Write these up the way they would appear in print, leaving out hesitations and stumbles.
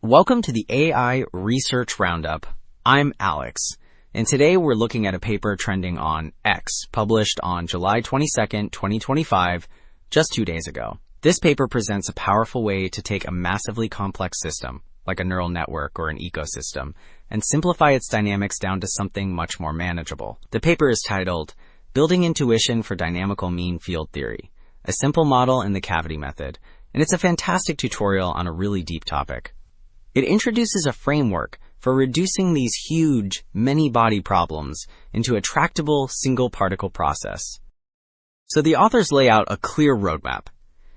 Welcome to the AI Research Roundup. I'm Alex, and today we're looking at a paper trending on X, published on July 22nd, 2025, just 2 days ago. This paper presents a powerful way to take a massively complex system, like a neural network or an ecosystem, and simplify its dynamics down to something much more manageable. The paper is titled, Building Intuition for Dynamical Mean-Field Theory, a simple model in the cavity method, and it's a fantastic tutorial on a really deep topic. It introduces a framework for reducing these huge, many-body problems into a tractable, single-particle process. So the authors lay out a clear roadmap.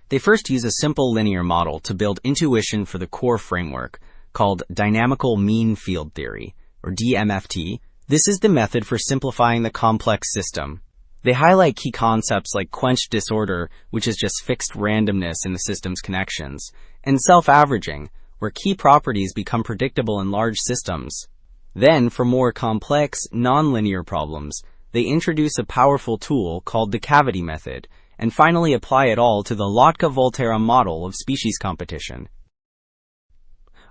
They first use a simple linear model to build intuition for the core framework, called Dynamical Mean-Field Theory, or DMFT. This is the method for simplifying the complex system. They highlight key concepts like quench disorder, which is just fixed randomness in the system's connections, and self-averaging, where key properties become predictable in large systems. Then, for more complex, nonlinear problems, they introduce a powerful tool called the cavity method, and finally apply it all to the Lotka-Volterra model of species competition.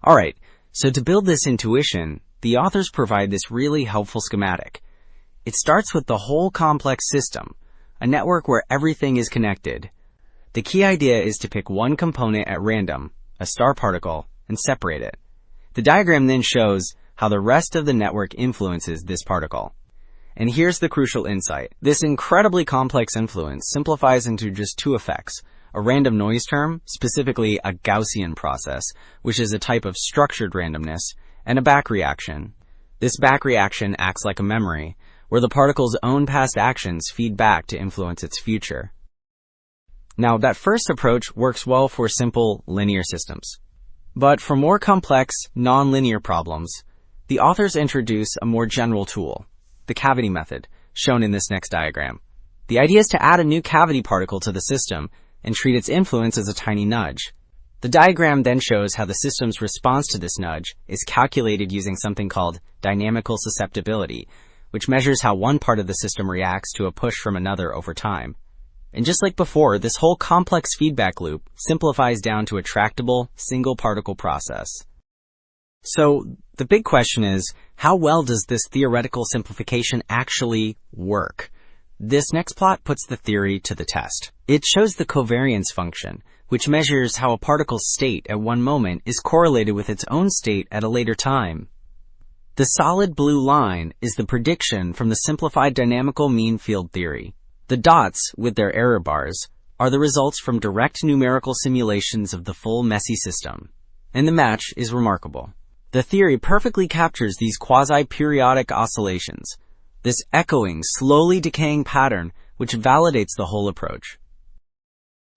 Alright, so to build this intuition, the authors provide this really helpful schematic. It starts with the whole complex system, a network where everything is connected. The key idea is to pick one component at random, a star particle, and separate it. The diagram then shows how the rest of the network influences this particle. And here's the crucial insight. This incredibly complex influence simplifies into just two effects: a random noise term, specifically a Gaussian process, which is a type of structured randomness, and a back reaction. This back reaction acts like a memory, where the particle's own past actions feed back to influence its future. Now, that first approach works well for simple, linear systems. But for more complex, nonlinear problems, the authors introduce a more general tool, the cavity method, shown in this next diagram. The idea is to add a new cavity particle to the system and treat its influence as a tiny nudge. The diagram then shows how the system's response to this nudge is calculated using something called dynamical susceptibility, which measures how one part of the system reacts to a push from another over time. And just like before, this whole complex feedback loop simplifies down to a tractable, single-particle process. So, the big question is, how well does this theoretical simplification actually work? This next plot puts the theory to the test. It shows the covariance function, which measures how a particle's state at one moment is correlated with its own state at a later time. The solid blue line is the prediction from the simplified dynamical mean-field theory. The dots, with their error bars, are the results from direct numerical simulations of the full messy system. And the match is remarkable. The theory perfectly captures these quasi-periodic oscillations, this echoing, slowly decaying pattern which validates the whole approach.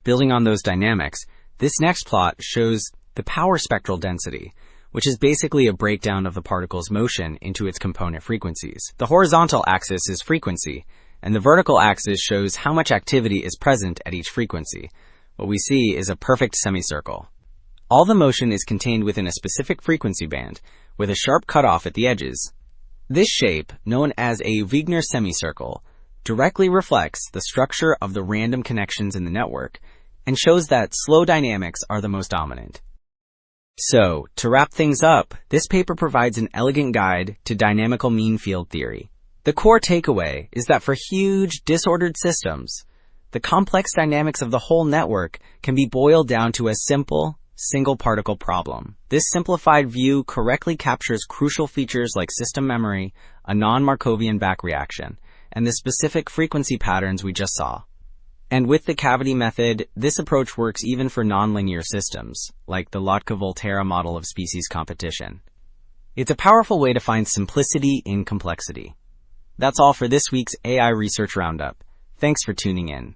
Building on those dynamics, this next plot shows the power spectral density, which is basically a breakdown of the particle's motion into its component frequencies. The horizontal axis is frequency, and the vertical axis shows how much activity is present at each frequency. What we see is a perfect semicircle. All the motion is contained within a specific frequency band, with a sharp cutoff at the edges. This shape, known as a Wigner semicircle, directly reflects the structure of the random connections in the network, and shows that slow dynamics are the most dominant. So, to wrap things up, this paper provides an elegant guide to dynamical mean-field theory. The core takeaway is that for huge, disordered systems, the complex dynamics of the whole network can be boiled down to a simple, single-particle problem. This simplified view correctly captures crucial features like system memory, a non-Markovian back reaction, and the specific frequency patterns we just saw. And with the cavity method, this approach works even for nonlinear systems, like the Lotka-Volterra model of species competition. It's a powerful way to find simplicity in complexity. That's all for this week's AI Research Roundup. Thanks for tuning in.